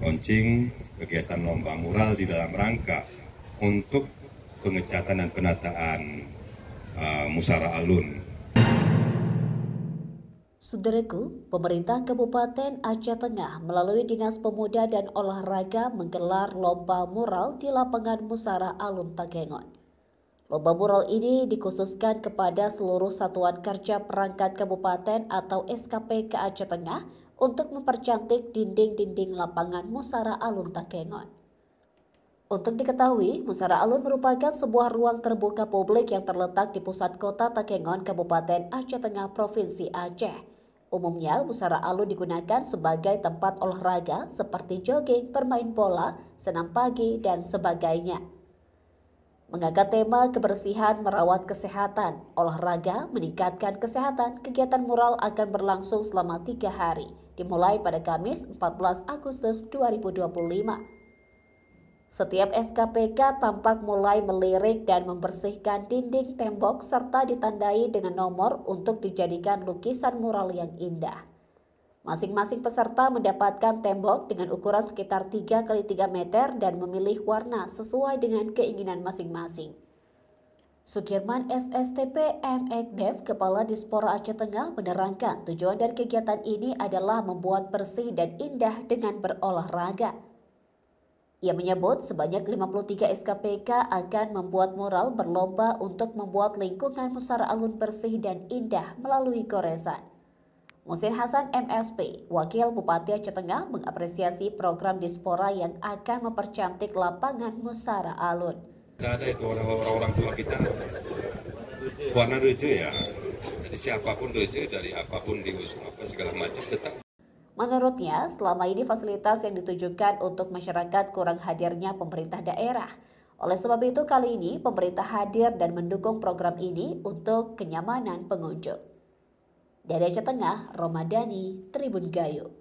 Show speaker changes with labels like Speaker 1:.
Speaker 1: launching kegiatan lomba mural di dalam rangka untuk pengecatan dan penataan Musara Alun.
Speaker 2: Saudaraku, pemerintah Kabupaten Aceh Tengah melalui Dinas Pemuda dan Olahraga menggelar lomba mural di lapangan Musara Alun Takengon. Lomba mural ini dikhususkan kepada seluruh satuan kerja perangkat kabupaten atau SKPK Aceh Tengah untuk mempercantik dinding-dinding lapangan Musara Alun Takengon. Untuk diketahui, Musara Alun merupakan sebuah ruang terbuka publik yang terletak di pusat kota Takengon, Kabupaten Aceh Tengah, Provinsi Aceh. Umumnya, Musara Alun digunakan sebagai tempat olahraga seperti jogging, bermain bola, senam pagi, dan sebagainya. Mengangkat tema kebersihan merawat kesehatan, olahraga meningkatkan kesehatan, kegiatan mural akan berlangsung selama 3 hari, dimulai pada Kamis 14 Agustus 2025. Setiap SKPK tampak mulai melirik dan membersihkan dinding tembok serta ditandai dengan nomor untuk dijadikan lukisan mural yang indah. Masing-masing peserta mendapatkan tembok dengan ukuran sekitar 3 x 3 meter dan memilih warna sesuai dengan keinginan masing-masing. Sukirman SSTP M. Ekdev, Kepala Dispora Aceh Tengah, menerangkan tujuan dari kegiatan ini adalah membuat bersih dan indah dengan berolahraga. Ia menyebut sebanyak 53 SKPK akan membuat mural berlomba untuk membuat lingkungan Musara Alun bersih dan indah melalui goresan. Muhsin Hasan MSP, Wakil Bupati Aceh Tengah, mengapresiasi program Dispora yang akan mempercantik lapangan Musara Alun.
Speaker 1: Ada itu orang-orang tua kita, warna reje ya, jadi siapapun reje dari apapun diusung apa segala macam tetap.
Speaker 2: Menurutnya, selama ini fasilitas yang ditujukan untuk masyarakat kurang hadirnya pemerintah daerah. Oleh sebab itu, kali ini pemerintah hadir dan mendukung program ini untuk kenyamanan pengunjung. Dari Aceh Tengah, Romadani, Tribun Gayo.